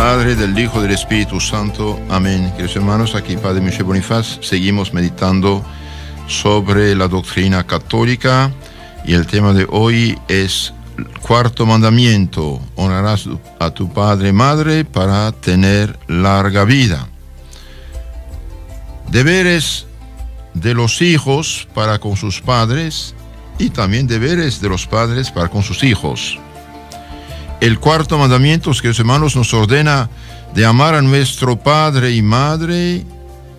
Padre, del Hijo, del Espíritu Santo. Amén. Queridos hermanos, aquí Padre Michel Bonifaz. Seguimos meditando sobre la doctrina católica y el tema de hoy es el cuarto mandamiento: honrarás a tu padre y madre para tener larga vida. Deberes de los hijos para con sus padres y también deberes de los padres para con sus hijos. El cuarto mandamiento, queridos hermanos, nos ordena de amar a nuestro padre y madre,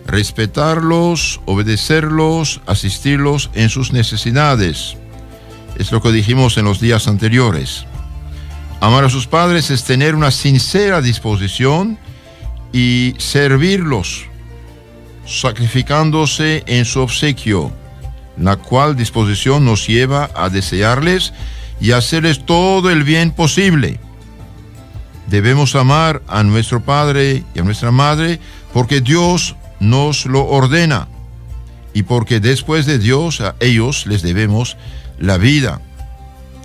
respetarlos, obedecerlos, asistirlos en sus necesidades. Es lo que dijimos en los días anteriores. Amar a sus padres es tener una sincera disposición y servirlos, sacrificándose en su obsequio, la cual disposición nos lleva a desearles y hacerles todo el bien posible. Debemos amar a nuestro padre y a nuestra madre porque Dios nos lo ordena y porque después de Dios a ellos les debemos la vida.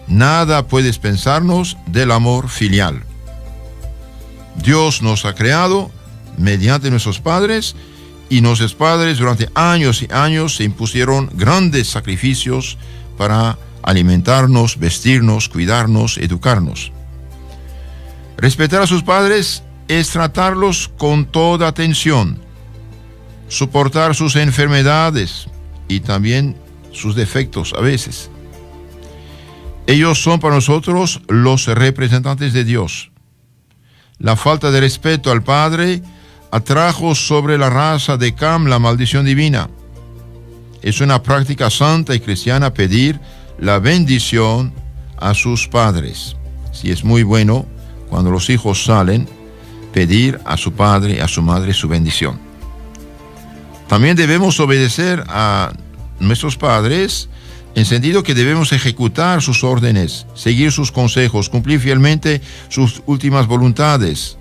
Nada puede dispensarnos del amor filial. Dios nos ha creado mediante nuestros padres y nuestros padres durante años y años se impusieron grandes sacrificios para alimentarnos, vestirnos, cuidarnos, educarnos. Respetar a sus padres es tratarlos con toda atención, soportar sus enfermedades y también sus defectos a veces. Ellos son para nosotros los representantes de Dios. La falta de respeto al padre atrajo sobre la raza de Cam la maldición divina. Es una práctica santa y cristiana pedir la bendición a sus padres. Si es muy bueno, cuando los hijos salen, pedir a su padre y a su madre su bendición. También debemos obedecer a nuestros padres en sentido que debemos ejecutar sus órdenes, seguir sus consejos, cumplir fielmente sus últimas voluntades.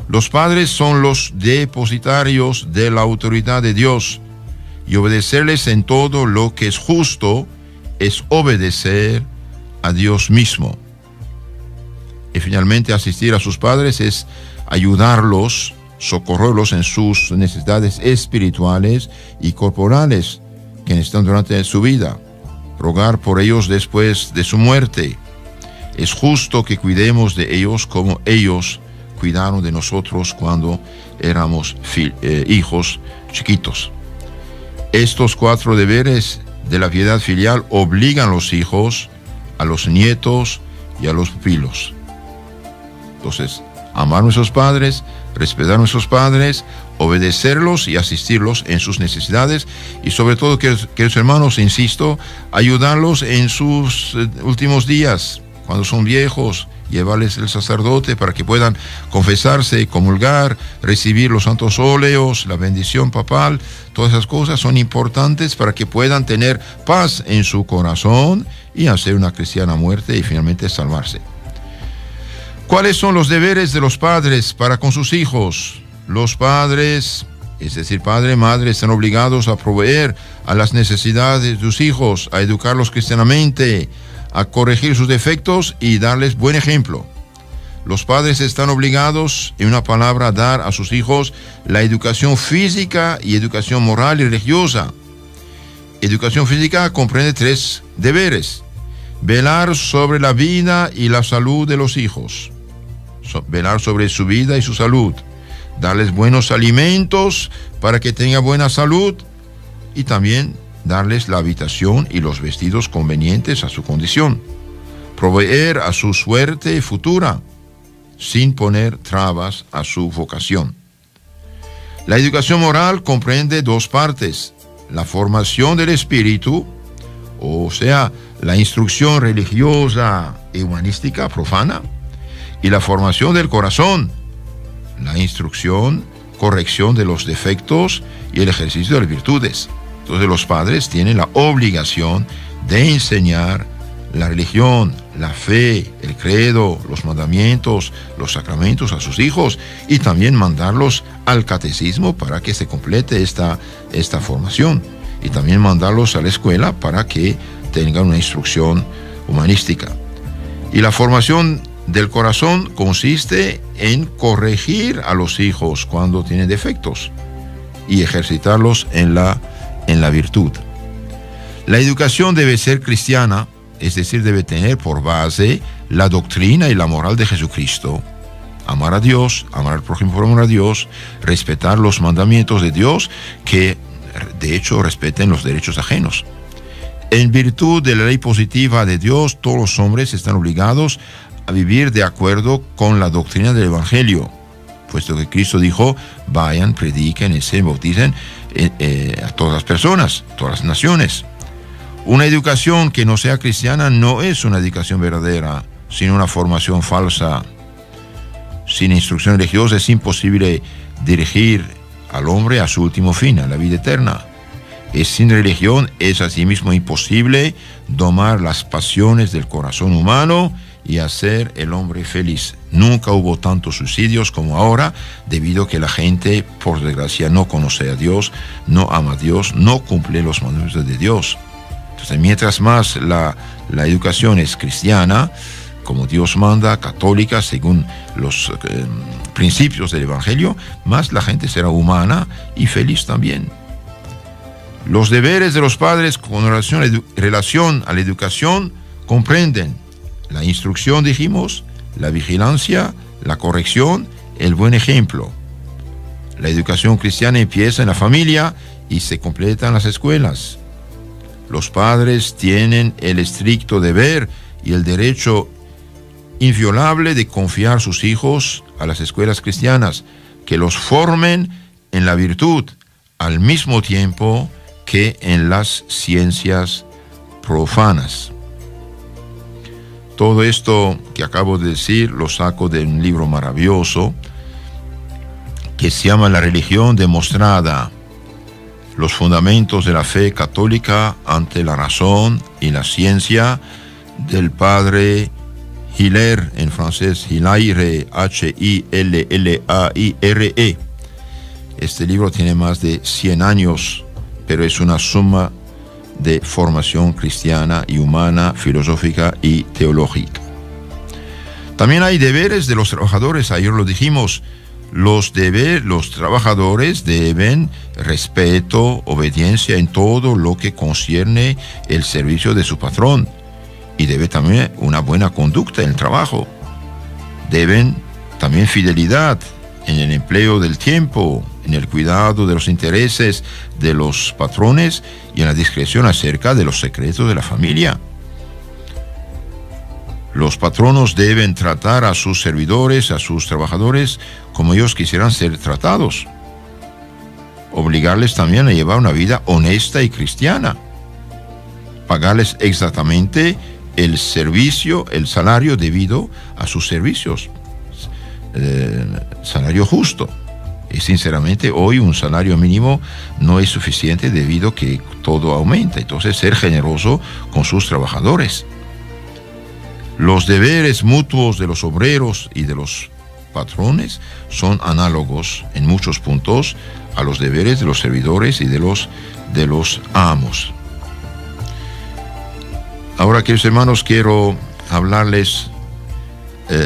Los padres son los depositarios de la autoridad de Dios y obedecerles en todo lo que es justo es obedecer a Dios mismo. Y finalmente asistir a sus padres es ayudarlos, socorrerlos en sus necesidades espirituales y corporales que necesitan durante su vida, rogar por ellos después de su muerte. Es justo que cuidemos de ellos como ellos cuidaron de nosotros cuando éramos hijos chiquitos. Estos cuatro deberes de la piedad filial obligan a los hijos, a los nietos y a los pupilos. Entonces, amar a nuestros padres, respetar a nuestros padres, obedecerlos y asistirlos en sus necesidades y sobre todo, queridos hermanos, insisto, ayudarlos en sus últimos días, cuando son viejos, llevarles el sacerdote para que puedan confesarse, comulgar, recibir los santos óleos, la bendición papal. Todas esas cosas son importantes para que puedan tener paz en su corazón y hacer una cristiana muerte y finalmente salvarse. ¿Cuáles son los deberes de los padres para con sus hijos? Los padres, es decir, padre y madre, están obligados a proveer a las necesidades de sus hijos, a educarlos cristianamente, a corregir sus defectos y darles buen ejemplo. Los padres están obligados, en una palabra, a dar a sus hijos la educación física y educación moral y religiosa. Educación física comprende tres deberes: velar sobre la vida y la salud de los hijos, velar sobre su vida y su salud, darles buenos alimentos para que tengan buena salud y también darles la habitación y los vestidos convenientes a su condición, proveer a su suerte futura, sin poner trabas a su vocación. La educación moral comprende dos partes: la formación del espíritu, o sea, la instrucción religiosa y humanística profana, y la formación del corazón, la instrucción, corrección de los defectos y el ejercicio de las virtudes. Entonces los padres tienen la obligación de enseñar la religión, la fe, el credo, los mandamientos, los sacramentos a sus hijos y también mandarlos al catecismo para que se complete esta formación y también mandarlos a la escuela para que tengan una instrucción humanística. Y la formación del corazón consiste en corregir a los hijos cuando tienen defectos y ejercitarlos en la virtud. La educación debe ser cristiana, es decir, debe tener por base la doctrina y la moral de Jesucristo. Amar a Dios, amar al prójimo por amor a Dios, respetar los mandamientos de Dios, que de hecho respeten los derechos ajenos. En virtud de la ley positiva de Dios, todos los hombres están obligados a vivir de acuerdo con la doctrina del Evangelio, puesto que Cristo dijo: vayan, prediquen, enseñen, bauticen a todas las personas, todas las naciones. Una educación que no sea cristiana no es una educación verdadera, sino una formación falsa. Sin instrucción religiosa es imposible dirigir al hombre a su último fin, a la vida eterna. Sin religión es asimismo imposible domar las pasiones del corazón humano y hacer el hombre feliz. Nunca hubo tantos suicidios como ahora, debido a que la gente, por desgracia, no conoce a Dios, no ama a Dios, no cumple los mandamientos de Dios. Entonces, mientras más la educación es cristiana, como Dios manda, católica, según los principios del Evangelio, más la gente será humana y feliz también. Los deberes de los padres con relación a la educación comprenden la instrucción, dijimos, la vigilancia, la corrección, el buen ejemplo. La educación cristiana empieza en la familia y se completa en las escuelas. Los padres tienen el estricto deber y el derecho inviolable de confiar sus hijos a las escuelas cristianas, que los formen en la virtud, al mismo tiempo que en las ciencias profanas. Todo esto que acabo de decir lo saco de un libro maravilloso que se llama La religión demostrada: los fundamentos de la fe católica ante la razón y la ciencia, del padre Hilaire, en francés Hilaire, H-I-L-L-A-I-R-E. Este libro tiene más de 100 años, pero es una suma de formación cristiana y humana, filosófica y teológica. También hay deberes de los trabajadores, ayer lo dijimos. Los trabajadores deben respeto, obediencia en todo lo que concierne el servicio de su patrón, y debe también una buena conducta en el trabajo. Deben también fidelidad en el empleo del tiempo, en el cuidado de los intereses de los patrones y en la discreción acerca de los secretos de la familia. Los patronos deben tratar a sus servidores, a sus trabajadores, como ellos quisieran ser tratados. Obligarles también a llevar una vida honesta y cristiana. Pagarles exactamente el servicio, el salario debido a sus servicios. Salario justo. Y sinceramente hoy un salario mínimo no es suficiente debido a que todo aumenta. Entonces, ser generoso con sus trabajadores. Los deberes mutuos de los obreros y de los patrones son análogos en muchos puntos a los deberes de los servidores y de los amos. Ahora, queridos hermanos, quiero hablarles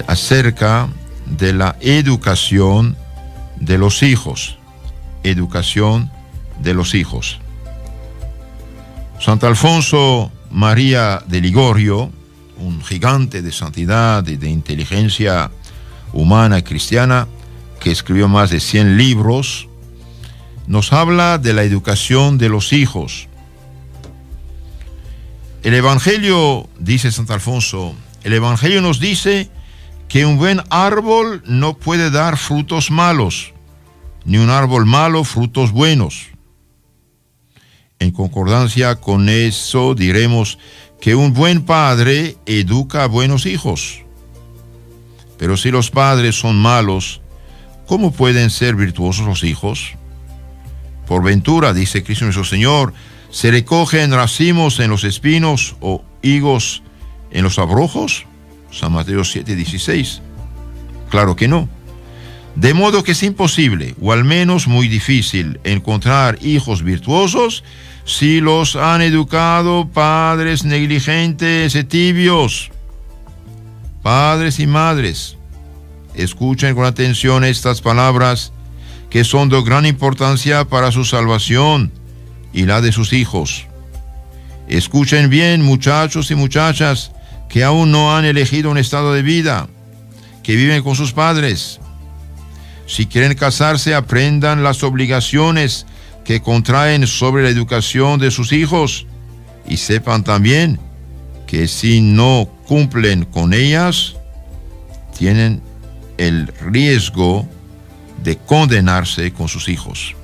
acerca de la educación de los hijos. Educación de los hijos. Santo Alfonso María de Ligorio, un gigante de santidad y de inteligencia humana y cristiana, que escribió más de 100 libros, nos habla de la educación de los hijos. El Evangelio, dice Santo Alfonso, el Evangelio nos dice que un buen árbol no puede dar frutos malos, ni un árbol malo frutos buenos. En concordancia con eso diremos que un buen padre educa a buenos hijos. Pero si los padres son malos, ¿cómo pueden ser virtuosos los hijos? Por ventura, dice Cristo nuestro Señor, ¿se recogen racimos en los espinos o higos en los abrojos? San Mateo 7:16. Claro que no. De modo que es imposible, o al menos muy difícil, encontrar hijos virtuosos si los han educado padres negligentes y tibios. Padres y madres, escuchen con atención estas palabras que son de gran importancia para su salvación y la de sus hijos. Escuchen bien, muchachos y muchachas que aún no han elegido un estado de vida, que viven con sus padres. Si quieren casarse, aprendan las obligaciones que contraen sobre la educación de sus hijos y sepan también que si no cumplen con ellas, tienen el riesgo de condenarse con sus hijos.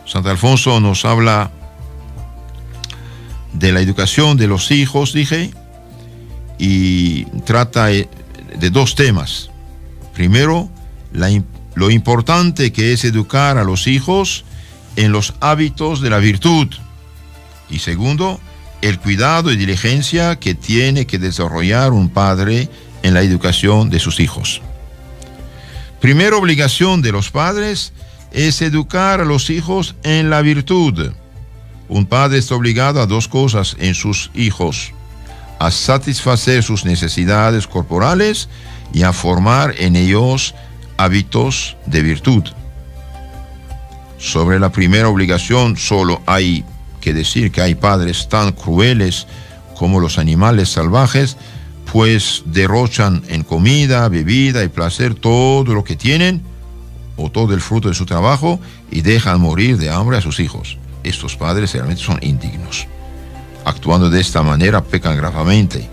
Santo Alfonso nos habla de la educación de los hijos, dije, y trata de dos temas. Primero, lo importante que es educar a los hijos en los hábitos de la virtud. Y segundo, el cuidado y diligencia que tiene que desarrollar un padre en la educación de sus hijos. Primera obligación de los padres es educar a los hijos en la virtud. Un padre está obligado a dos cosas en sus hijos: a satisfacer sus necesidades corporales y a formar en ellos hábitos de virtud. Sobre la primera obligación solo hay que decir que hay padres tan crueles como los animales salvajes, pues derrochan en comida, bebida y placer todo lo que tienen o todo el fruto de su trabajo y dejan morir de hambre a sus hijos. Estos padres realmente son indignos. Actuando de esta manera pecan gravemente.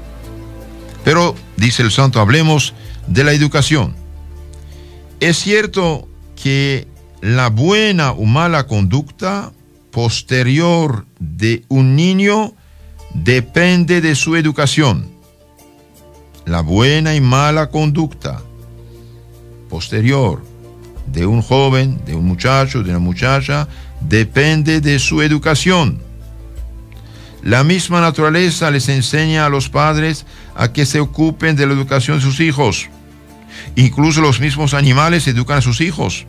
Pero, dice el santo, hablemos de la educación. Es cierto que la buena o mala conducta posterior de un niño depende de su educación. La buena y mala conducta posterior de un joven, de un muchacho, de una muchacha, depende de su educación. La misma naturaleza les enseña a los padres a que se ocupen de la educación de sus hijos. Incluso los mismos animales educan a sus hijos.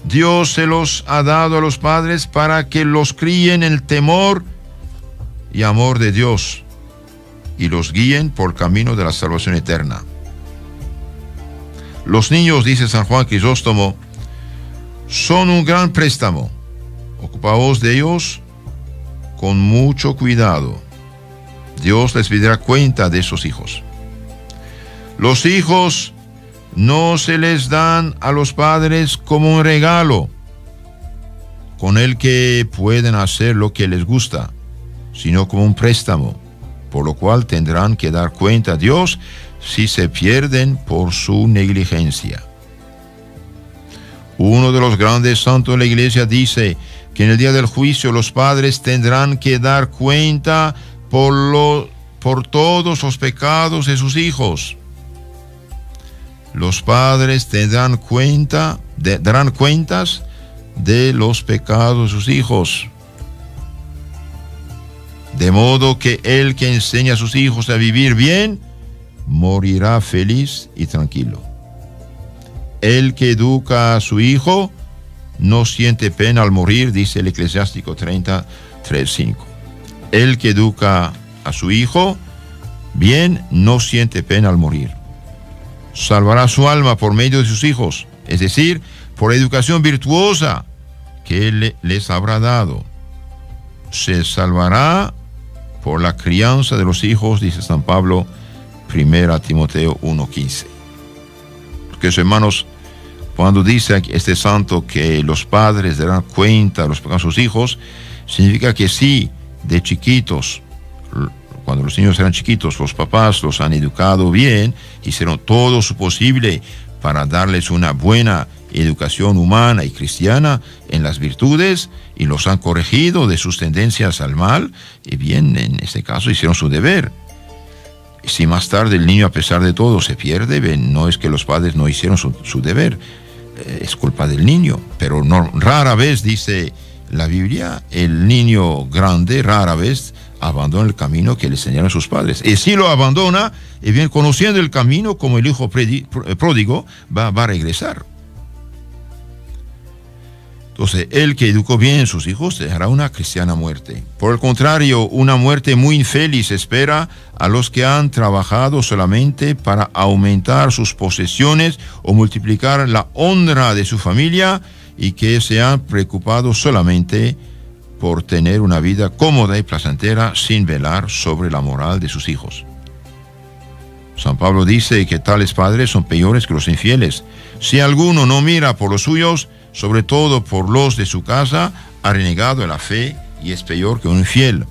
Dios se los ha dado a los padres para que los críen en el temor y amor de Dios y los guíen por el camino de la salvación eterna. Los niños, dice San Juan Crisóstomo, son un gran préstamo. Ocupaos de ellos con mucho cuidado. Dios les pedirá cuenta de esos hijos. Los hijos no se les dan a los padres como un regalo con el que pueden hacer lo que les gusta, sino como un préstamo, por lo cual tendrán que dar cuenta a Dios si se pierden por su negligencia. Uno de los grandes santos de la Iglesia dice que en el día del juicio los padres tendrán que dar cuenta por todos los pecados de sus hijos. Los padres darán cuentas de los pecados de sus hijos. De modo que el que enseña a sus hijos a vivir bien, morirá feliz y tranquilo. El que educa a su hijo no siente pena al morir, dice el Eclesiástico 33:5. El que educa a su hijo bien no siente pena al morir. Salvará su alma por medio de sus hijos, es decir, por la educación virtuosa que Él les habrá dado. Se salvará por la crianza de los hijos, dice San Pablo, 1 Timoteo 1:15. Porque, hermanos, cuando dice este santo que los padres darán cuenta de los pecados de sus hijos, significa que sí, de chiquitos, cuando los niños eran chiquitos, los papás los han educado bien, hicieron todo su posible para darles una buena educación humana y cristiana en las virtudes y los han corregido de sus tendencias al mal, y bien, en este caso hicieron su deber. Si más tarde el niño, a pesar de todo, se pierde, no es que los padres no hicieron su deber, es culpa del niño, pero no, rara vez, dice la Biblia, el niño grande rara vez abandona el camino que le enseñaron sus padres. Y si lo abandona, y bien, conociendo el camino, como el hijo pródigo, va a regresar. Entonces, el que educó bien a sus hijos dejará una cristiana muerte. Por el contrario, una muerte muy infeliz espera a los que han trabajado solamente para aumentar sus posesiones o multiplicar la honra de su familia y que se han preocupado solamente por tener una vida cómoda y placentera sin velar sobre la moral de sus hijos. San Pablo dice que tales padres son peores que los infieles. Si alguno no mira por los suyos, sobre todo por los de su casa, ha renegado de la fe y es peor que un infiel.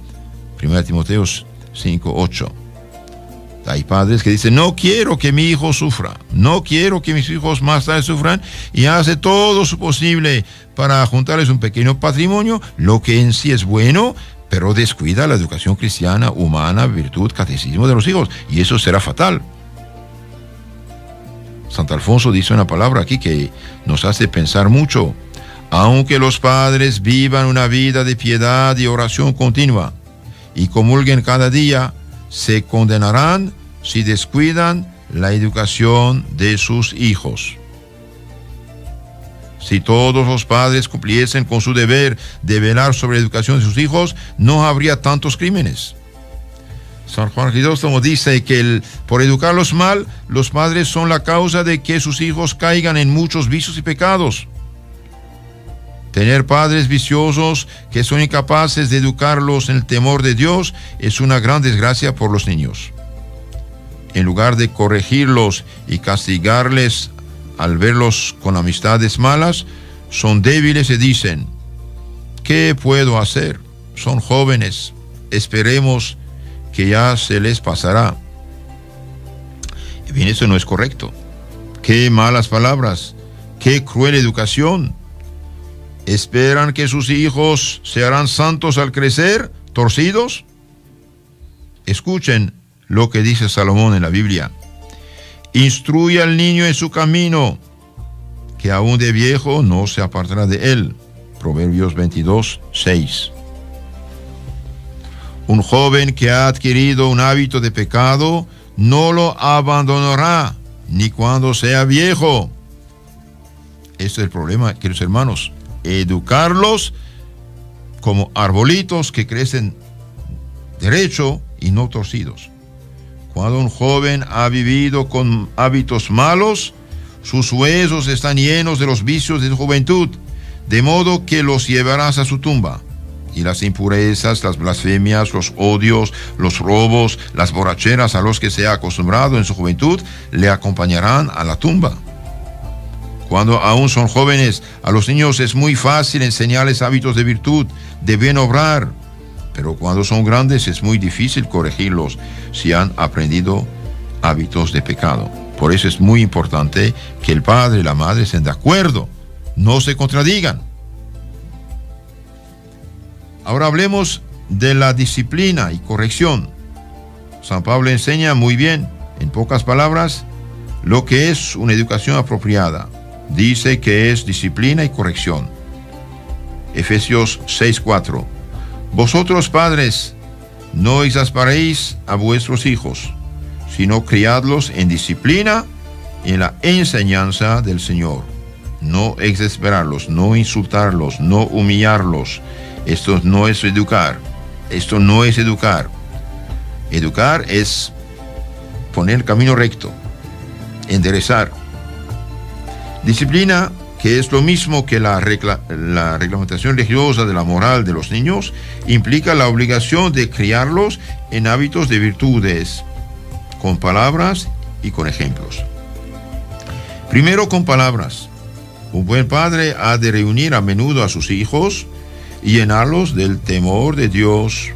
1 Timoteo 5:8. Hay padres que dicen, no quiero que mi hijo sufra, no quiero que mis hijos más tarde sufran, y hace todo su posible para juntarles un pequeño patrimonio, lo que en sí es bueno, pero descuida la educación cristiana, humana, virtud, catecismo de los hijos, y eso será fatal. Santo Alfonso dice una palabra aquí que nos hace pensar mucho. Aunque los padres vivan una vida de piedad y oración continua y comulguen cada día, se condenarán si descuidan la educación de sus hijos. Si todos los padres cumpliesen con su deber de velar sobre la educación de sus hijos, no habría tantos crímenes. San Juan Crisóstomo dice que por educarlos mal, los padres son la causa de que sus hijos caigan en muchos vicios y pecados. Tener padres viciosos que son incapaces de educarlos en el temor de Dios es una gran desgracia por los niños. En lugar de corregirlos y castigarles al verlos con amistades malas, son débiles y dicen, ¿qué puedo hacer? Son jóvenes, esperemos que ya se les pasará. Y bien, eso no es correcto. Qué malas palabras, qué cruel educación. ¿Esperan que sus hijos se harán santos al crecer, torcidos? Escuchen lo que dice Salomón en la Biblia. Instruye al niño en su camino, que aún de viejo no se apartará de él. Proverbios 22:6. Un joven que ha adquirido un hábito de pecado no lo abandonará, ni cuando sea viejo. Este es el problema, queridos hermanos. Educarlos como arbolitos que crecen derecho y no torcidos. Cuando un joven ha vivido con hábitos malos, sus huesos están llenos de los vicios de su juventud, de modo que los llevarás a su tumba. Y las impurezas, las blasfemias, los odios, los robos, las borracheras a los que se ha acostumbrado en su juventud, le acompañarán a la tumba. Cuando aún son jóvenes, a los niños es muy fácil enseñarles hábitos de virtud, de bien obrar, pero cuando son grandes es muy difícil corregirlos si han aprendido hábitos de pecado. Por eso es muy importante que el padre y la madre estén de acuerdo, no se contradigan. Ahora hablemos de la disciplina y corrección. San Pablo enseña muy bien, en pocas palabras, lo que es una educación apropiada. Dice que es disciplina y corrección. Efesios 6:4. Vosotros, padres, no exasperéis a vuestros hijos, sino criadlos en disciplina y en la enseñanza del Señor. No exasperarlos, no insultarlos, no humillarlos. Esto no es educar. Esto no es educar. Educar es poner el camino recto, enderezar. Disciplina, que es lo mismo que la reglamentación religiosa de la moral de los niños, implica la obligación de criarlos en hábitos de virtudes, con palabras y con ejemplos. Primero, con palabras. Un buen padre ha de reunir a menudo a sus hijos y llenarlos del temor de Dios.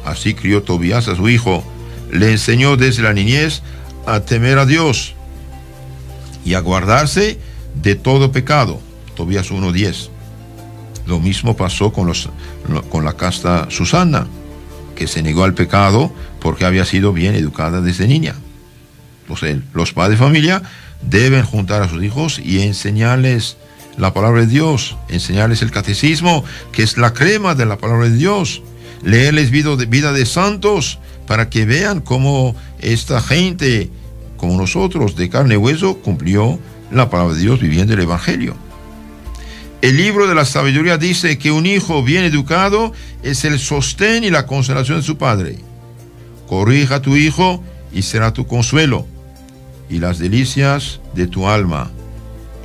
Así crió Tobías a su hijo. Le enseñó desde la niñez a temer a Dios y a guardarse de todo pecado. Tobías 1:10. Lo mismo pasó con la casta Susana, que se negó al pecado porque había sido bien educada desde niña. Entonces, los padres de familia deben juntar a sus hijos y enseñarles la palabra de Dios, enseñarles el catecismo, que es la crema de la palabra de Dios, leerles vida de santos para que vean cómo esta gente, como nosotros, de carne y hueso, cumplió la palabra de Dios viviendo el Evangelio. El libro de la sabiduría dice que un hijo bien educado es el sostén y la consolación de su padre. Corrija a tu hijo y será tu consuelo y las delicias de tu alma.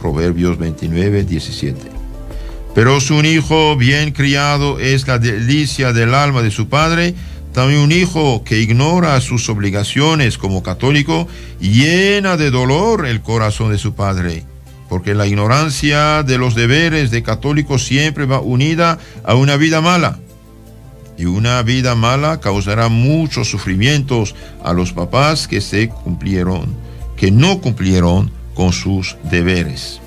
Proverbios 29, 17. Pero si un hijo bien criado es la delicia del alma de su padre, también un hijo que ignora sus obligaciones como católico llena de dolor el corazón de su padre, porque la ignorancia de los deberes de católico siempre va unida a una vida mala. Y una vida mala causará muchos sufrimientos a los papás que no cumplieron con sus deberes.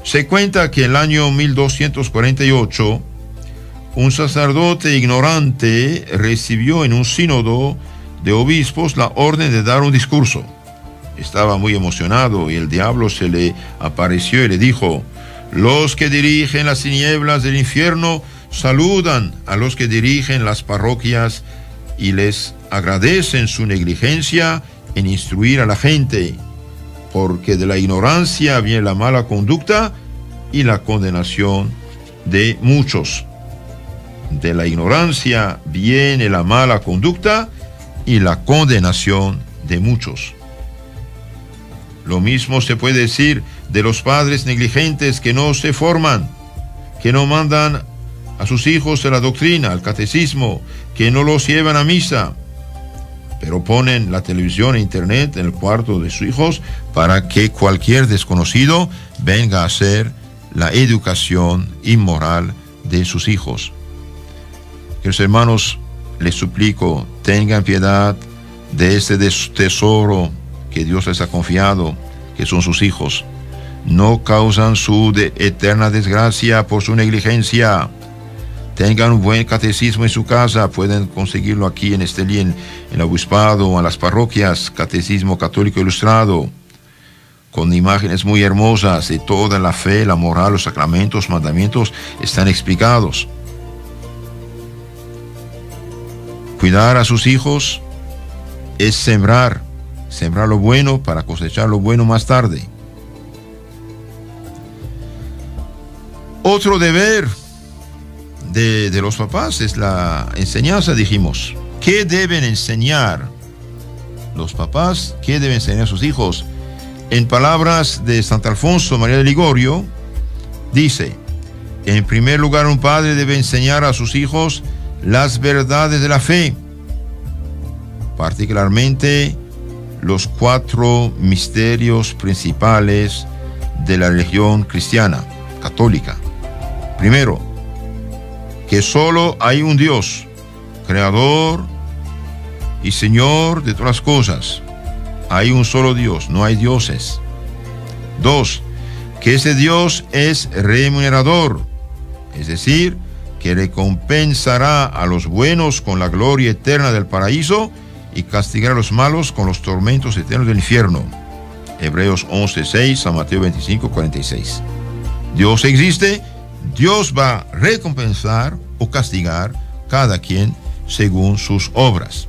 Se cuenta que en el año 1248, un sacerdote ignorante recibió en un sínodo de obispos la orden de dar un discurso. Estaba muy emocionado y el diablo se le apareció y le dijo: los que dirigen las tinieblas del infierno saludan a los que dirigen las parroquias y les agradecen su negligencia en instruir a la gente, porque de la ignorancia viene la mala conducta y la condenación de muchos. De la ignorancia viene la mala conducta y la condenación de muchos. Lo mismo se puede decir de los padres negligentes que no se forman, que no mandan a sus hijos a la doctrina, al catecismo, que no los llevan a misa, pero ponen la televisión e internet en el cuarto de sus hijos para que cualquier desconocido venga a hacer la educación inmoral de sus hijos. Queridos hermanos, les suplico, tengan piedad de este tesoro que Dios les ha confiado, que son sus hijos. No causan su eterna desgracia por su negligencia. Tengan un buen catecismo en su casa, pueden conseguirlo aquí en Estelí, en el obispado o en las parroquias, Catecismo Católico Ilustrado, con imágenes muy hermosas de toda la fe, la moral, los sacramentos, mandamientos están explicados. Cuidar a sus hijos es sembrar lo bueno para cosechar lo bueno más tarde. Otro deber de los papás es la enseñanza, dijimos. ¿Qué deben enseñar los papás? ¿Qué deben enseñar a sus hijos? En palabras de Santo Alfonso María de Ligorio, dice: en primer lugar, un padre debe enseñar a sus hijos las verdades de la fe, particularmente los 4 misterios principales de la religión cristiana, católica. Primero, que solo hay un Dios, creador y Señor de todas las cosas. Hay un solo Dios, no hay dioses. 2, que ese Dios es remunerador, es decir, que recompensará a los buenos con la gloria eterna del paraíso y castigará a los malos con los tormentos eternos del infierno. Hebreos 11:6, San Mateo 25:46. Dios existe, Dios va a recompensar o castigar cada quien según sus obras.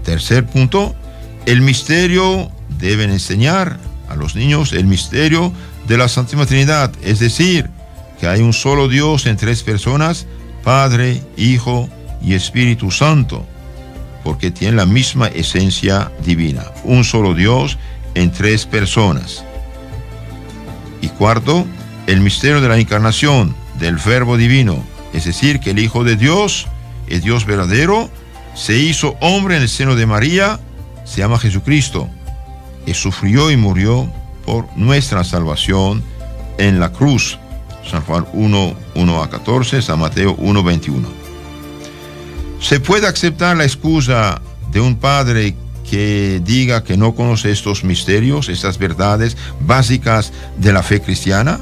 Tercer punto, el misterio, deben enseñar a los niños el misterio de la Santísima Trinidad, es decir, que hay un solo Dios en 3 personas, Padre, Hijo y Espíritu Santo, porque tienen la misma esencia divina. Un solo Dios en 3 personas. Y cuarto, el misterio de la encarnación del Verbo divino, es decir, que el Hijo de Dios, el Dios verdadero, se hizo hombre en el seno de María, se llama Jesucristo, y sufrió y murió por nuestra salvación en la cruz. San Juan 1:1-14, San Mateo 1:21. ¿Se puede aceptar la excusa de un padre que diga que no conoce estos misterios, estas verdades básicas de la fe cristiana?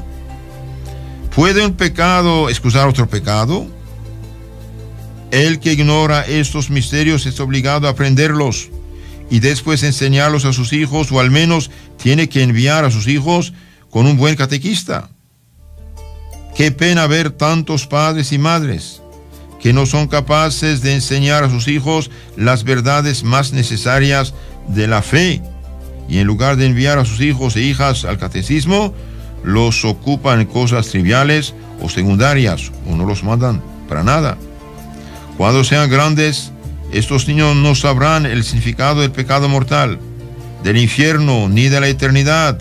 ¿Puede un pecado excusar otro pecado? El que ignora estos misterios es obligado a aprenderlos y después enseñarlos a sus hijos, o al menos tiene que enviar a sus hijos con un buen catequista. Qué pena ver tantos padres y madres que no son capaces de enseñar a sus hijos las verdades más necesarias de la fe, y en lugar de enviar a sus hijos e hijas al catecismo, los ocupan en cosas triviales o secundarias, o no los mandan para nada. Cuando sean grandes, estos niños no sabrán el significado del pecado mortal, del infierno, ni de la eternidad.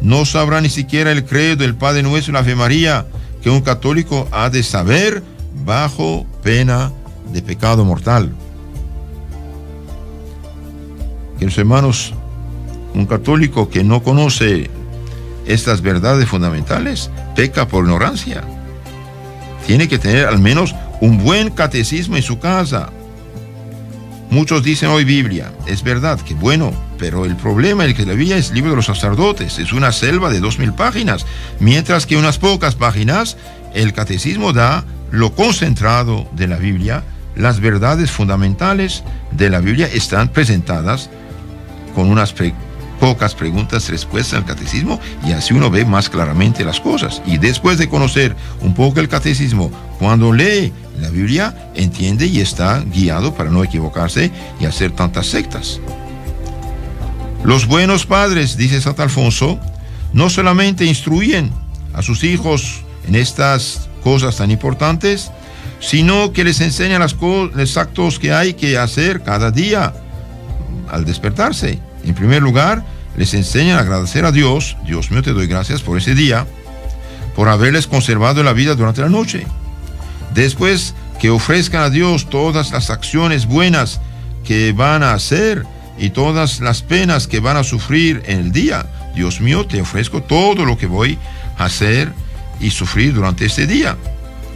No sabrán ni siquiera el credo, el Padre Nuestro y la Ave María, que un católico ha de saber bajo pena de pecado mortal. Queridos hermanos, un católico que no conoce estas verdades fundamentales peca por ignorancia. Tiene que tener al menos un buen catecismo en su casa. Muchos dicen hoy Biblia. Es verdad que bueno, pero el problema es que la Biblia es el libro de los sacerdotes, es una selva de 2000 páginas, mientras que unas pocas páginas el catecismo da lo concentrado de la Biblia. Las verdades fundamentales de la Biblia están presentadas con unas pocas preguntas, respuestas al catecismo, y así uno ve más claramente las cosas. Y después de conocer un poco el catecismo, cuando lee la Biblia, entiende y está guiado para no equivocarse y hacer tantas sectas. Los buenos padres, dice Santo Alfonso, no solamente instruyen a sus hijos en estas cosas tan importantes, sino que les enseñan los actos que hay que hacer cada día al despertarse. En primer lugar, les enseñan a agradecer a Dios. Dios mío, te doy gracias por ese día, por haberles conservado la vida durante la noche. Después, que ofrezcan a Dios todas las acciones buenas que van a hacer y todas las penas que van a sufrir en el día. Dios mío, te ofrezco todo lo que voy a hacer y sufrir durante este día.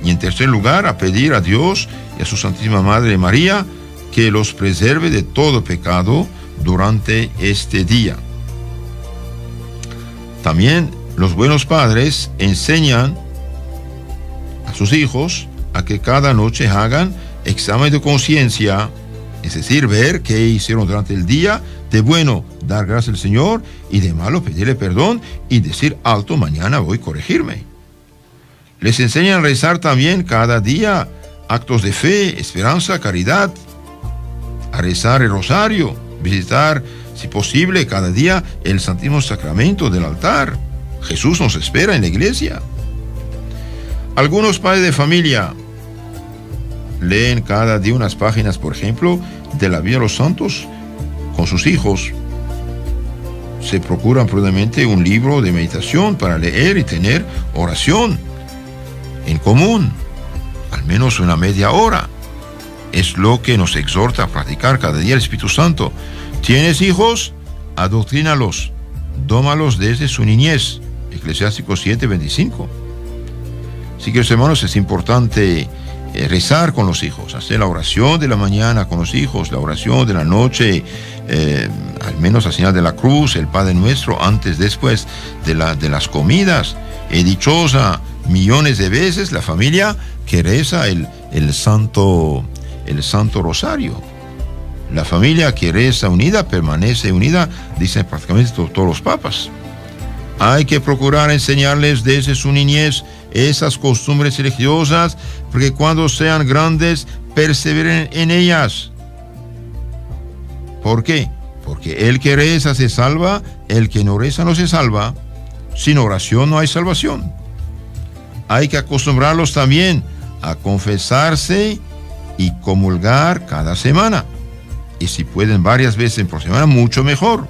Y en tercer lugar, a pedir a Dios y a su Santísima Madre María que los preserve de todo pecado durante este día. También los buenos padres enseñan a sus hijos a que cada noche hagan examen de conciencia, es decir, ver qué hicieron durante el día, de bueno dar gracias al Señor y de malo pedirle perdón y decir alto, mañana voy a corregirme. Les enseñan a rezar también cada día actos de fe, esperanza, caridad, a rezar el rosario, visitar, si posible, cada día el Santísimo Sacramento del altar. Jesús nos espera en la iglesia. Algunos padres de familia leen cada día unas páginas, por ejemplo, de la vida de los santos con sus hijos. Se procuran prudentemente un libro de meditación para leer y tener oración en común, al menos una media hora. Es lo que nos exhorta a practicar cada día el Espíritu Santo. ¿Tienes hijos? Adoctrínalos, dómalos desde su niñez. Eclesiástico 7:25. Así que, hermanos, es importante rezar con los hijos, hacer la oración de la mañana con los hijos, la oración de la noche, al menos la señal de la cruz, el Padre Nuestro, antes, después de las comidas. Dichosa millones de veces la familia que reza el Santo Rosario. La familia que reza unida permanece unida, dicen prácticamente todos los papas. Hay que procurar enseñarles desde su niñez esas costumbres religiosas, porque cuando sean grandes perseveren en ellas. ¿Por qué? Porque el que reza se salva, el que no reza no se salva. Sin oración no hay salvación. Hay que acostumbrarlos también a confesarse y comulgar cada semana. Y si pueden varias veces por semana, mucho mejor.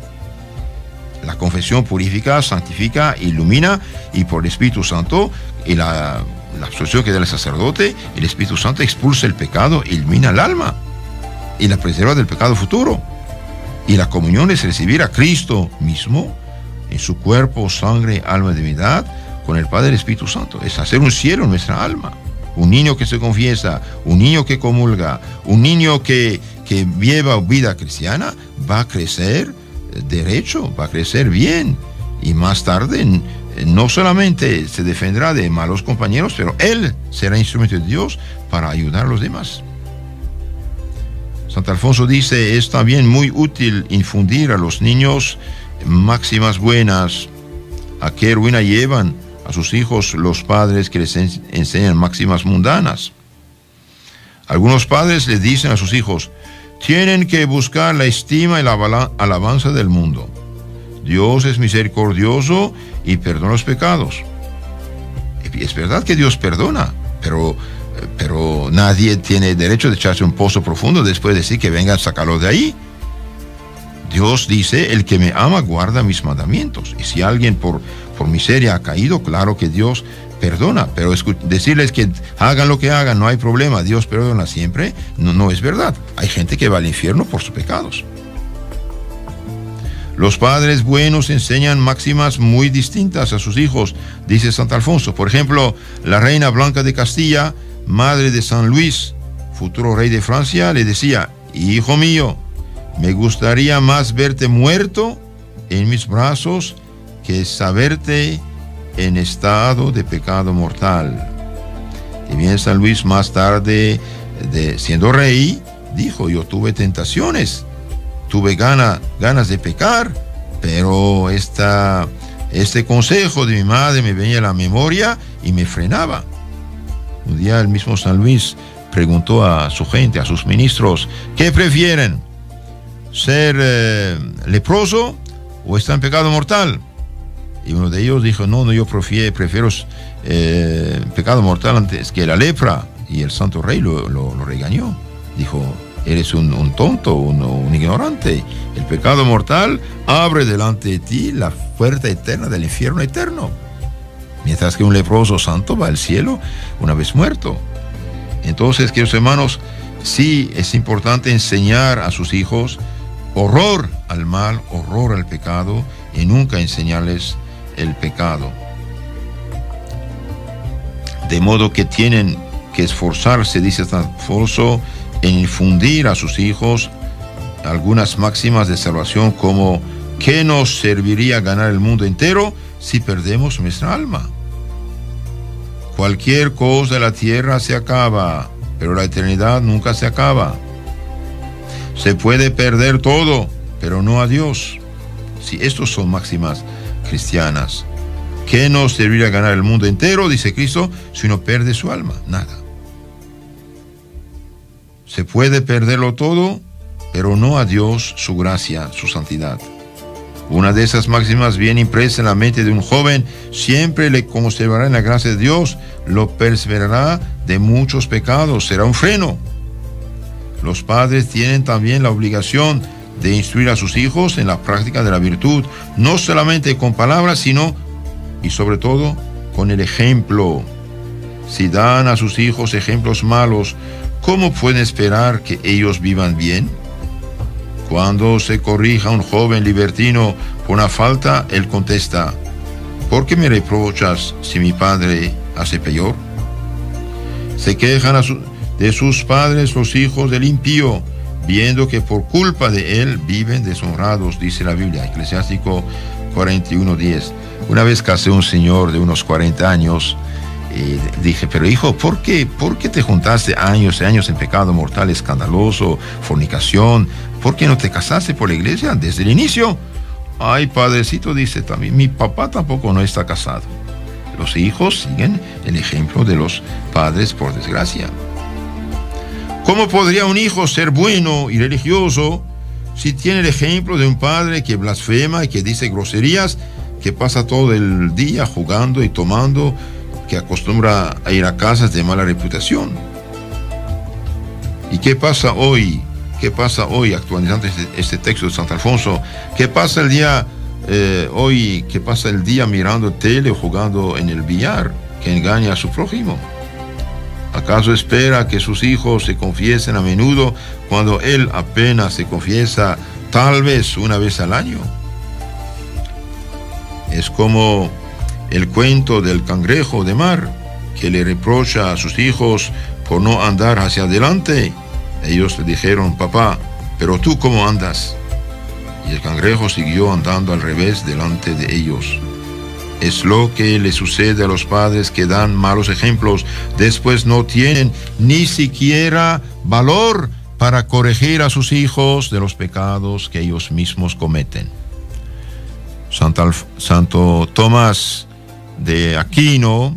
La confesión purifica, santifica, ilumina, y por el Espíritu Santo y la absolución que da el sacerdote, el Espíritu Santo expulsa el pecado, ilumina el alma y la preserva del pecado futuro. Y la comunión es recibir a Cristo mismo en su cuerpo, sangre, alma y divinidad con el Padre y el Espíritu Santo. Es hacer un cielo en nuestra alma. Un niño que se confiesa, un niño que comulga, un niño que lleva vida cristiana, va a crecer derecho, va a crecer bien, y más tarde no solamente se defenderá de malos compañeros, pero él será instrumento de Dios para ayudar a los demás. Santo Alfonso dice: es también muy útil infundir a los niños máximas buenas. ¿A qué ruina llevan a sus hijos los padres que les enseñan máximas mundanas? Algunos padres les dicen a sus hijos: tienen que buscar la estima y la alabanza del mundo. Dios es misericordioso y perdona los pecados. Es verdad que Dios perdona, pero nadie tiene derecho de echarse un pozo profundo después de decir que vengan a sacarlo de ahí. Dios dice, el que me ama guarda mis mandamientos. Y si alguien por miseria ha caído, claro que Dios perdona, pero decirles que hagan lo que hagan, no hay problema, Dios perdona siempre, no es verdad. Hay gente que va al infierno por sus pecados. Los padres buenos enseñan máximas muy distintas a sus hijos, dice Santo Alfonso. Por ejemplo, la reina Blanca de Castilla, madre de San Luis, futuro rey de Francia, le decía, hijo mío, me gustaría más verte muerto en mis brazos que saberte en estado de pecado mortal. Y bien San Luis más tarde, siendo rey, dijo, yo tuve tentaciones, tuve ganas de pecar, pero este consejo de mi madre me venía a la memoria y me frenaba. Un día el mismo San Luis preguntó a su gente, a sus ministros, ¿qué prefieren? ¿Ser leproso o estar en pecado mortal? Y uno de ellos dijo, no, yo prefiero pecado mortal antes que la lepra. Y el santo rey lo regañó. Dijo, eres un tonto, un ignorante. El pecado mortal abre delante de ti la puerta eterna del infierno eterno. Mientras que un leproso santo va al cielo una vez muerto. Entonces, queridos hermanos, sí es importante enseñar a sus hijos horror al mal, horror al pecado, y nunca enseñarles el pecado. De modo que tienen que esforzarse, dice San Alfonso, en infundir a sus hijos algunas máximas de salvación como ¿qué nos serviría ganar el mundo entero si perdemos nuestra alma? Cualquier cosa de la tierra se acaba, pero la eternidad nunca se acaba. Se puede perder todo, pero no a Dios. Si estos son máximas cristianas. ¿Qué nos serviría ganar el mundo entero, dice Cristo, si uno pierde su alma? Nada. Se puede perderlo todo, pero no a Dios, su gracia, su santidad. Una de esas máximas bien impresa en la mente de un joven siempre le conservará en la gracia de Dios, lo perseverará de muchos pecados, será un freno. Los padres tienen también la obligación de instruir a sus hijos en la práctica de la virtud, no solamente con palabras, sino y sobre todo con el ejemplo. Si dan a sus hijos ejemplos malos, ¿cómo pueden esperar que ellos vivan bien? Cuando se corrija a un joven libertino por una falta, él contesta, ¿por qué me reprochas si mi padre hace peor? Se quejan de sus padres los hijos del impío, viendo que por culpa de él viven deshonrados, dice la Biblia, Eclesiástico 41:10. Una vez casé a un señor de unos 40 años y dije, pero hijo, ¿por qué te juntaste años y años en pecado mortal, escandaloso, fornicación? ¿Por qué no te casaste por la iglesia desde el inicio? Ay, padrecito, dice también, mi papá tampoco no está casado. Los hijos siguen el ejemplo de los padres, por desgracia. ¿Cómo podría un hijo ser bueno y religioso si tiene el ejemplo de un padre que blasfema y que dice groserías, que pasa todo el día jugando y tomando, que acostumbra a ir a casas de mala reputación? ¿Y qué pasa hoy? ¿Qué pasa hoy, actualizando este texto de Santo Alfonso? ¿Qué pasa el día hoy? ¿Qué pasa el día mirando tele o jugando en el billar, que engaña a su prójimo? ¿Acaso espera que sus hijos se confiesen a menudo cuando él apenas se confiesa tal vez una vez al año? Es como el cuento del cangrejo de mar, que le reprocha a sus hijos por no andar hacia adelante. Ellos le dijeron, papá, ¿pero tú cómo andas? Y el cangrejo siguió andando al revés delante de ellos. Es lo que le sucede a los padres que dan malos ejemplos. Después no tienen ni siquiera valor para corregir a sus hijos de los pecados que ellos mismos cometen. Santo Tomás de Aquino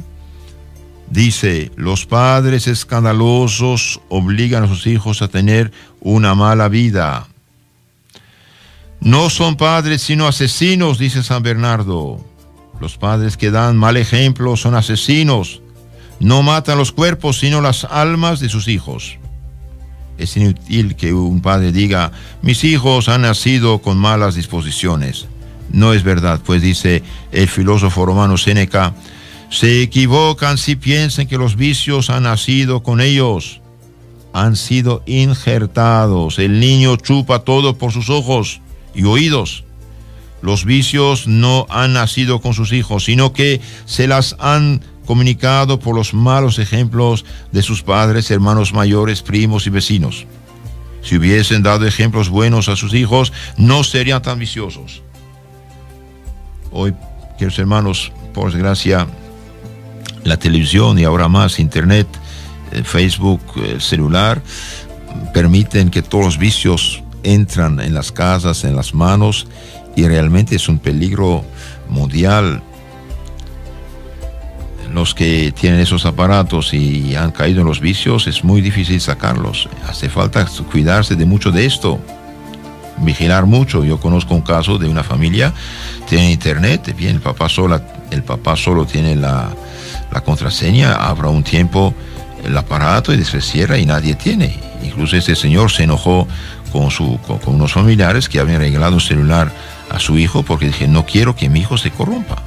dice, los padres escandalosos obligan a sus hijos a tener una mala vida. No son padres sino asesinos, dice San Bernardo. Los padres que dan mal ejemplo son asesinos. No matan los cuerpos sino las almas de sus hijos. Es inútil que un padre diga: mis hijos han nacido con malas disposiciones. No es verdad, pues dice el filósofo romano Séneca: se equivocan si piensan que los vicios han nacido con ellos. Han sido injertados. El niño chupa todo por sus ojos y oídos. Los vicios no han nacido con sus hijos, sino que se las han comunicado por los malos ejemplos de sus padres, hermanos mayores, primos y vecinos. Si hubiesen dado ejemplos buenos a sus hijos, no serían tan viciosos. Hoy, queridos hermanos, por desgracia, la televisión y ahora más internet, Facebook, el celular, permiten que todos los vicios entran en las casas, en las manos, y realmente es un peligro mundial. Los que tienen esos aparatos y han caído en los vicios, es muy difícil sacarlos. Hace falta cuidarse de mucho de esto, vigilar mucho. Yo conozco un caso de una familia, tiene internet, bien, el papá solo tiene la contraseña, abra un tiempo el aparato y después cierra y nadie tiene. Incluso este señor se enojó con unos familiares que habían regalado un celular a su hijo porque dije: no quiero que mi hijo se corrompa.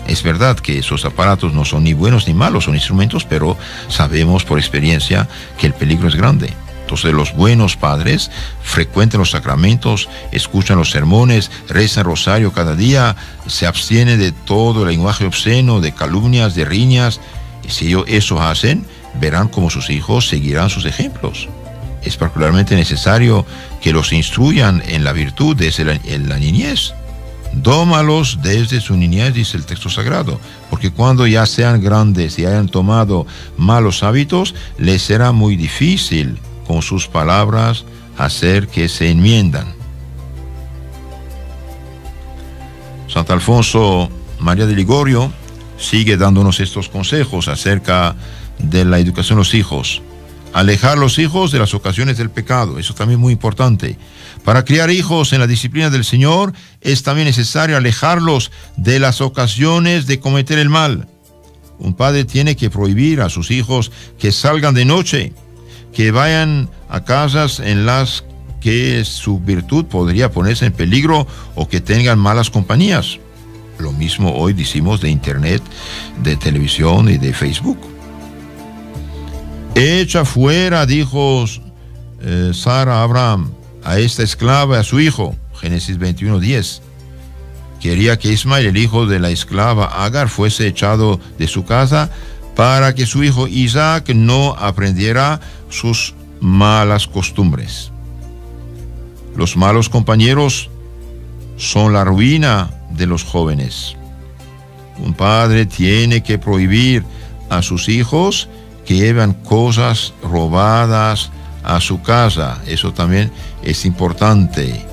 Es verdad que esos aparatos no son ni buenos ni malos, son instrumentos, pero sabemos por experiencia que el peligro es grande. Entonces los buenos padres frecuentan los sacramentos, escuchan los sermones, rezan rosario cada día, se abstienen de todo el lenguaje obsceno, de calumnias, de riñas. Y si ellos eso hacen, verán cómo sus hijos seguirán sus ejemplos. Es particularmente necesario que los instruyan en la virtud desde la niñez. Dómalos desde su niñez, dice el texto sagrado, porque cuando ya sean grandes y hayan tomado malos hábitos, les será muy difícil con sus palabras hacer que se enmiendan. Santo Alfonso María de Ligorio sigue dándonos estos consejos acerca de la educación de los hijos. Alejar los hijos de las ocasiones del pecado, eso también es muy importante. Para criar hijos en la disciplina del Señor es también necesario alejarlos de las ocasiones de cometer el mal. Un padre tiene que prohibir a sus hijos que salgan de noche, que vayan a casas en las que su virtud podría ponerse en peligro o que tengan malas compañías. Lo mismo hoy decimos de internet, de televisión y de Facebook. Echa fuera, dijo Sara a Abraham, a esta esclava y a su hijo. Génesis 21:10. Quería que Ismael, el hijo de la esclava Agar, fuese echado de su casa para que su hijo Isaac no aprendiera sus malas costumbres. Los malos compañeros son la ruina de los jóvenes. Un padre tiene que prohibir a sus hijos que llevan cosas robadas a su casa. Eso también es importante.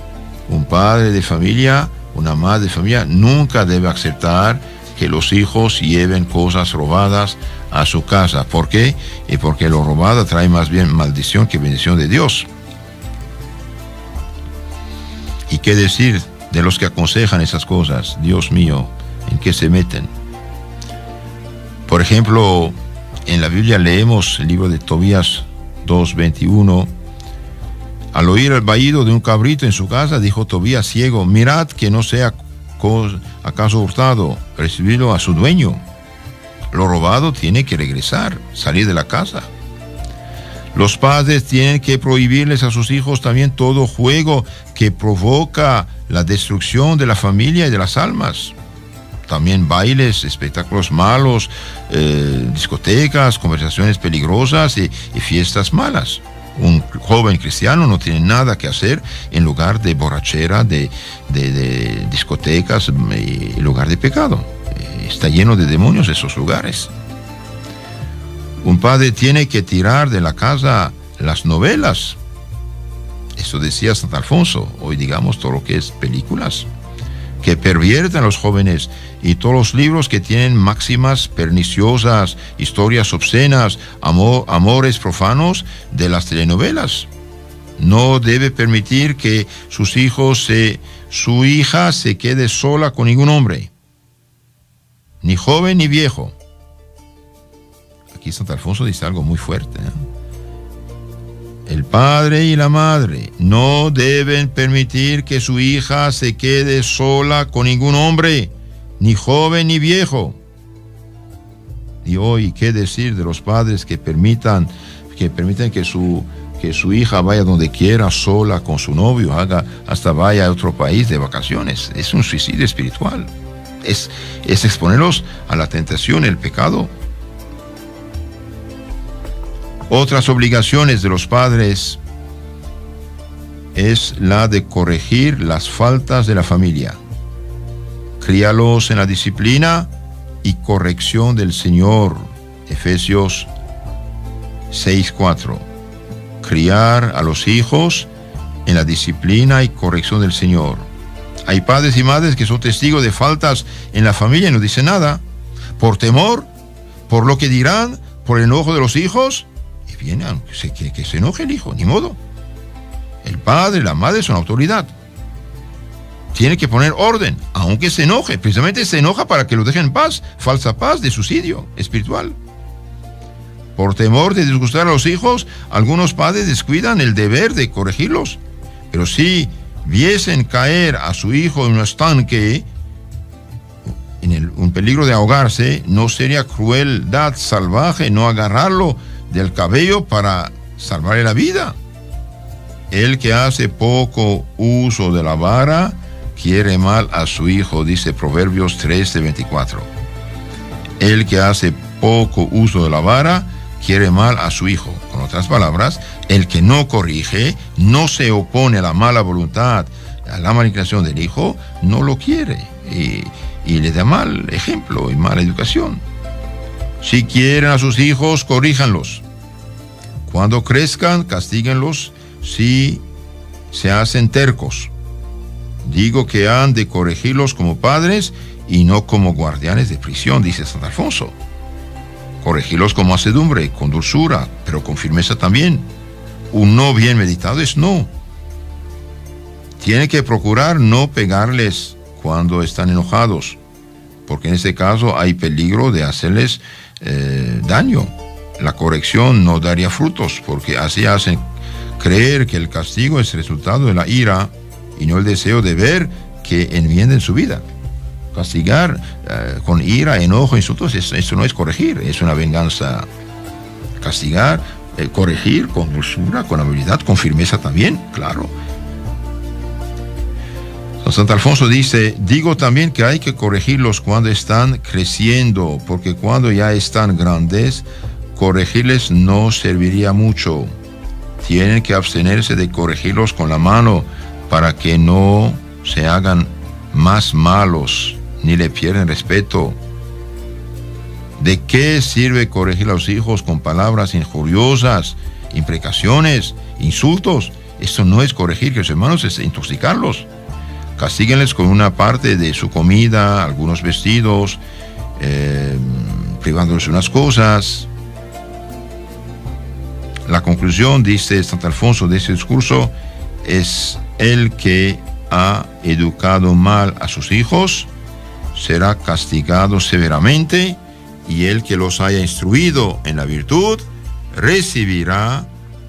Un padre de familia, una madre de familia, nunca debe aceptar que los hijos lleven cosas robadas a su casa. ¿Por qué? Y porque lo robado trae más bien maldición que bendición de Dios. ¿Y qué decir de los que aconsejan esas cosas? Dios mío, ¿en qué se meten? Por ejemplo, en la Biblia leemos el libro de Tobías 2:21. Al oír el vahido de un cabrito en su casa, dijo Tobías ciego: mirad que no sea acaso hurtado, recibidlo a su dueño. Lo robado tiene que regresar, salir de la casa. Los padres tienen que prohibirles a sus hijos también todo juego que provoca la destrucción de la familia y de las almas. También bailes, espectáculos malos, discotecas, conversaciones peligrosas y fiestas malas. Un joven cristiano no tiene nada que hacer en lugar de borrachera, de discotecas, en lugar de pecado. Está lleno de demonios esos lugares. Un padre tiene que tirar de la casa las novelas. Eso decía Santo Alfonso. Hoy digamos todo lo que es películas que pervierten a los jóvenes, y todos los libros que tienen máximas perniciosas, historias obscenas, amores profanos de las telenovelas. No debe permitir que sus hijos se su hija se quede sola con ningún hombre, ni joven ni viejo. Aquí Santo Alfonso dice algo muy fuerte, El padre y la madre no deben permitir que su hija se quede sola con ningún hombre, ni joven ni viejo. Y hoy, ¿qué decir de los padres que permiten que su hija vaya donde quiera sola con su novio, hasta vaya a otro país de vacaciones? Es un suicidio espiritual. Es exponerlos a la tentación, el pecado. Otras obligaciones de los padres es la de corregir las faltas de la familia. Críalos en la disciplina y corrección del Señor. Efesios 6:4. Criar a los hijos en la disciplina y corrección del Señor. Hay padres y madres que son testigos de faltas en la familia y no dicen nada, por temor, por lo que dirán, por el enojo de los hijos. Y viene que se enoje el hijo, ni modo. El padre, la madre son autoridad. Tiene que poner orden, aunque se enoje. Precisamente se enoja para que lo dejen en paz. Falsa paz de suicidio espiritual. Por temor de disgustar a los hijos, algunos padres descuidan el deber de corregirlos. Pero si viesen caer a su hijo en un estanque, un peligro de ahogarse, no sería crueldad salvaje no agarrarlo del cabello para salvarle la vida. El que hace poco uso de la vara quiere mal a su hijo, dice Proverbios 13:24. El que hace poco uso de la vara quiere mal a su hijo. Con otras palabras, el que no corrige, no se opone a la mala voluntad, a la mala inclinación del hijo, no lo quiere y le da mal ejemplo y mala educación. Si quieren a sus hijos, corríjanlos. Cuando crezcan, castíguenlos si se hacen tercos. Digo que han de corregirlos como padres y no como guardianes de prisión, dice Santo Alfonso. Corregirlos con mansedumbre, con dulzura, pero con firmeza también. Un no bien meditado es no. Tiene que procurar no pegarles cuando están enojados, porque en este caso hay peligro de hacerles daño. La corrección no daría frutos, porque así hacen creer que el castigo es resultado de la ira y no el deseo de ver que enmienden su vida. Castigar con ira, enojo, insultos, eso no es corregir, es una venganza. Castigar, corregir con dulzura, con habilidad, con firmeza también, claro. Santo Alfonso dice, digo también que hay que corregirlos cuando están creciendo, porque cuando ya están grandes, corregirles no serviría mucho. Tienen que abstenerse de corregirlos con la mano para que no se hagan más malos ni le pierden respeto. ¿De qué sirve corregir a los hijos con palabras injuriosas, imprecaciones, insultos? Esto no es corregir, queridos hermanos, es intoxicarlos. Castíguenles con una parte de su comida, algunos vestidos, privándoles unas cosas. La conclusión, dice Santo Alfonso, de este discurso, es el que ha educado mal a sus hijos será castigado severamente, y el que los haya instruido en la virtud recibirá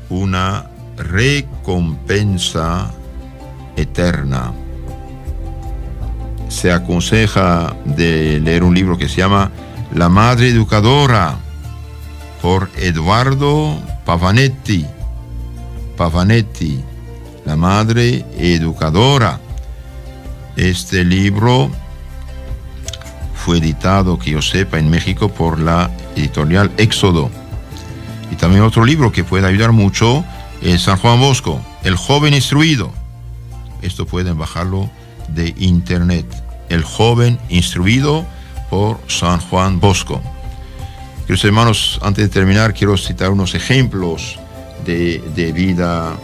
una recompensa eterna. Se aconseja de leer un libro que se llama La Madre Educadora, por Eduardo Pavanetti. La Madre Educadora. Este libro fue editado, que yo sepa, en México por la editorial Éxodo. Y también otro libro que puede ayudar mucho es San Juan Bosco, El Joven Instruido. Esto pueden bajarlo de internet. El Joven Instruido, por San Juan Bosco. Queridos hermanos, antes de terminar, quiero citar unos ejemplos de vida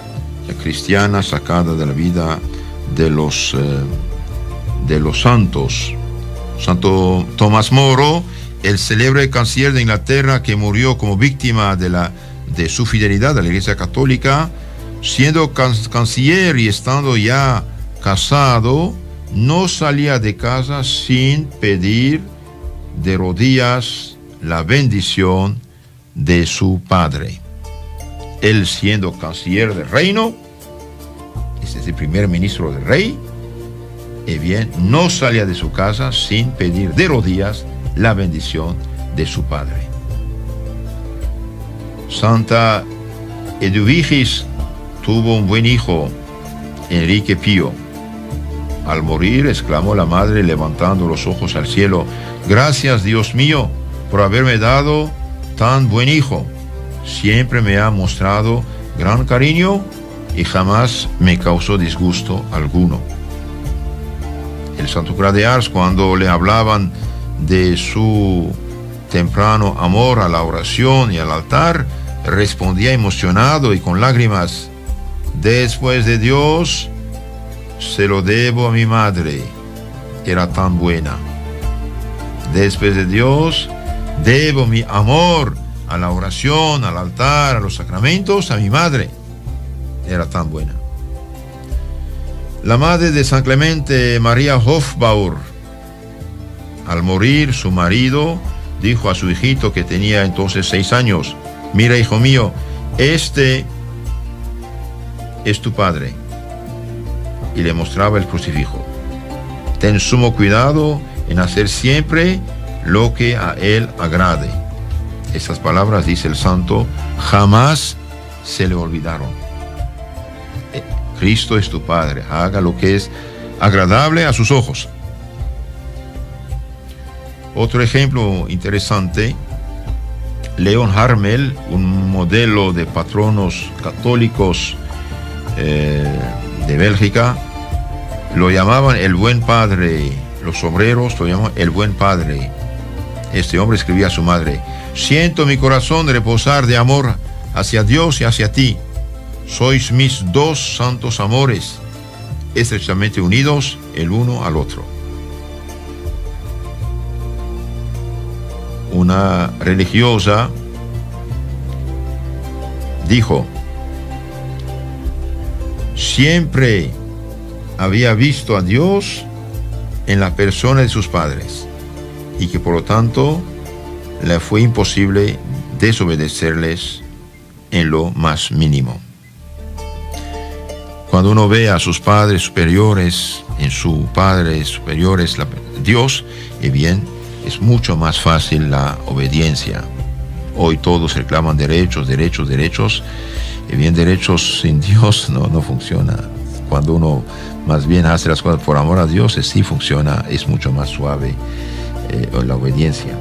cristiana sacada de la vida de los santos. Santo Tomás Moro, el célebre canciller de Inglaterra que murió como víctima de su fidelidad a la Iglesia Católica, siendo canciller y estando ya casado, no salía de casa sin pedir de rodillas la bendición de su padre. Él, siendo canciller del reino, este es el primer ministro del rey, y bien, no salía de su casa sin pedir de rodillas la bendición de su padre. Santa Eduvigis tuvo un buen hijo, Enrique Pío. Al morir, exclamó la madre levantando los ojos al cielo: gracias, Dios mío, por haberme dado tan buen hijo. Siempre me ha mostrado gran cariño y jamás me causó disgusto alguno. El santo cura de Ars, cuando le hablaban de su temprano amor a la oración y al altar, respondía emocionado y con lágrimas: después de Dios, se lo debo a mi madre, era tan buena. Después de Dios, debo mi amor a la oración, al altar, a los sacramentos, a mi madre, era tan buena. La madre de San Clemente, María Hofbauer, al morir su marido, dijo a su hijito, que tenía entonces 6 años: mira, hijo mío, este es tu padre. Y le mostraba el crucifijo. Ten sumo cuidado en hacer siempre lo que a él agrade. Estas palabras, dice el santo, jamás se le olvidaron. Cristo es tu Padre, haga lo que es agradable a sus ojos. Otro ejemplo interesante, Leon Harmel, un modelo de patronos católicos de Bélgica, lo llamaban el buen padre. Los obreros lo llamaban el buen padre. Este hombre escribía a su madre: siento mi corazón reposar de amor hacia Dios y hacia ti. Sois mis 2 santos amores, estrechamente unidos el uno al otro. Una religiosa dijo: siempre había visto a Dios en la persona de sus padres y que por lo tanto le fue imposible desobedecerles en lo más mínimo. Cuando uno ve a sus padres superiores, en su padre superiores Dios, y bien, es mucho más fácil la obediencia. Hoy todos reclaman derechos, y bien, derechos sin Dios no funciona. Cuando uno más bien hace las cosas por amor a Dios, sí funciona, es mucho más suave la obediencia.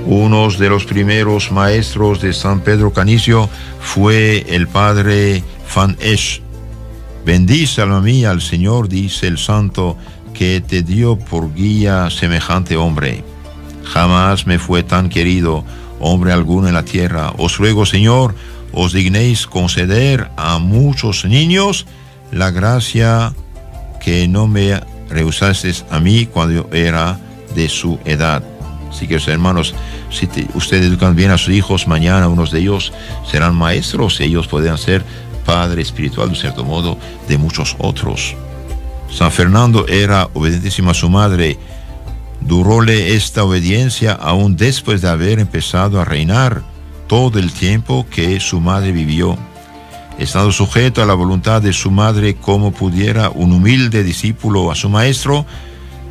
Uno de los primeros maestros de San Pedro Canicio fue el padre Van Esch. Bendice alma mía al Señor, dice el santo, que te dio por guía semejante hombre. Jamás me fue tan querido hombre alguno en la tierra. Os ruego, Señor, os dignéis conceder a muchos niños la gracia que no me rehusasteis a mí cuando yo era de su edad. Así que, hermanos, si ustedes educan bien a sus hijos, mañana unos de ellos serán maestros, ellos podrán ser padre espiritual, de cierto modo, de muchos otros. San Fernando era obedentísimo a su madre. Duróle esta obediencia aún después de haber empezado a reinar todo el tiempo que su madre vivió, estando sujeto a la voluntad de su madre, como pudiera un humilde discípulo a su maestro,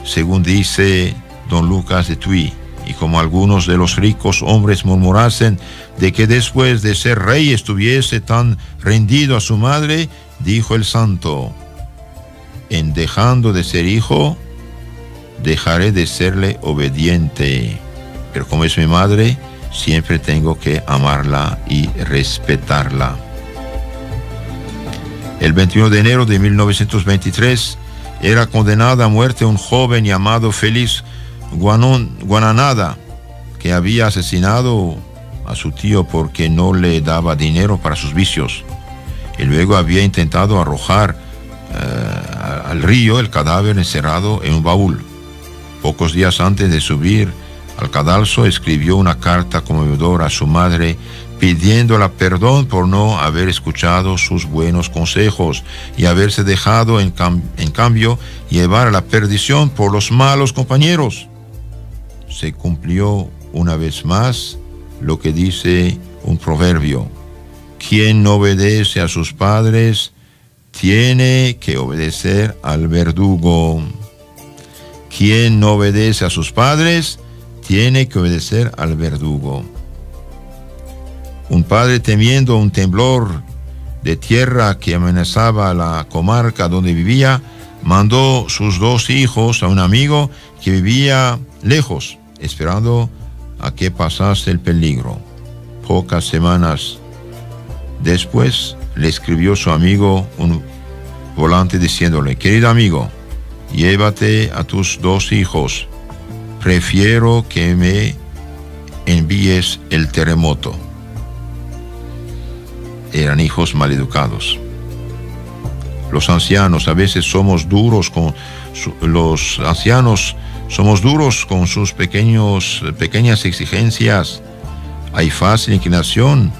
según dice don Lucas de Tuy. Y como algunos de los ricos hombres murmurasen de que después de ser rey estuviese tan rendido a su madre, dijo el santo: en dejando de ser hijo, dejaré de serle obediente, pero como es mi madre, siempre tengo que amarla y respetarla. El 21 de enero de 1923 era condenado a muerte un joven llamado Félix Guananada, que había asesinado a su tío porque no le daba dinero para sus vicios, y luego había intentado arrojar al río el cadáver encerrado en un baúl. Pocos días antes de subir al cadalso, escribió una carta conmovedora a su madre, pidiéndola perdón por no haber escuchado sus buenos consejos y haberse dejado en cambio llevar a la perdición por los malos compañeros. Se cumplió una vez más lo que dice un proverbio: quien no obedece a sus padres tiene que obedecer al verdugo. Quien no obedece a sus padres tiene que obedecer al verdugo. Un padre, temiendo un temblor de tierra que amenazaba la comarca donde vivía, mandó sus 2 hijos a un amigo que vivía lejos, esperando a que pasase el peligro. Pocas semanas después le escribió su amigo un volante diciéndole: querido amigo, llévate a tus 2 hijos. Prefiero que me envíes el terremoto. Eran hijos maleducados. Los ancianos a veces somos duros con sus pequeñas exigencias. Hay fácil inclinación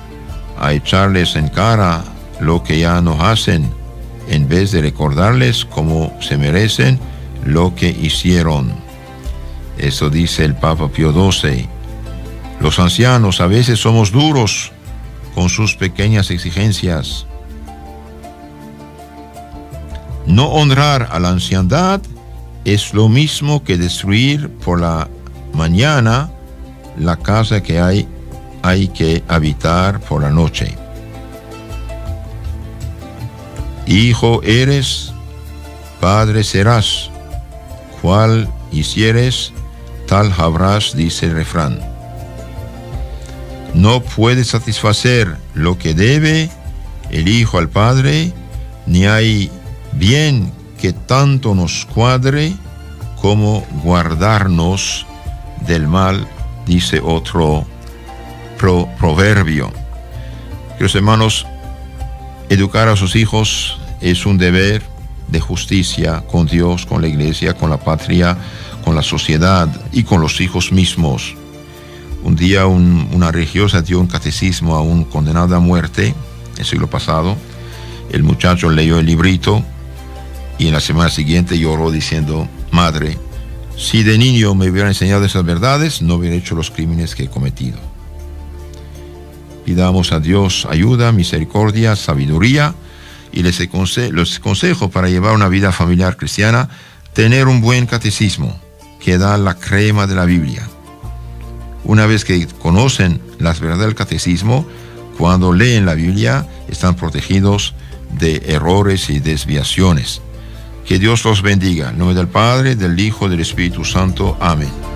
a echarles en cara lo que ya no hacen, en vez de recordarles cómo se merecen lo que hicieron. Eso dice el Papa Pío XII. Los ancianos a veces somos duros con sus pequeñas exigencias. No honrar a la anciandad es lo mismo que destruir por la mañana la casa que hay que habitar por la noche. Hijo eres, padre serás. Cual hicieres, tal habrás, dice el refrán. No puede satisfacer lo que debe el hijo al padre, ni hay bien que tanto nos cuadre como guardarnos del mal, dice otro proverbio. Queridos hermanos, educar a sus hijos es un deber de justicia con Dios, con la iglesia, con la patria, con la sociedad y con los hijos mismos. Un día una religiosa dio un catecismo a un condenado a muerte el siglo pasado. El muchacho leyó el librito y en la semana siguiente lloró diciendo: madre, si de niño me hubieran enseñado esas verdades, no hubiera hecho los crímenes que he cometido. Pidamos a Dios ayuda, misericordia, sabiduría, y les aconsejo para llevar una vida familiar cristiana, tener un buen catecismo que da la crema de la Biblia. Una vez que conocen las verdades del catecismo, cuando leen la Biblia, están protegidos de errores y desviaciones. Que Dios los bendiga. En nombre del Padre, del Hijo, del Espíritu Santo. Amén.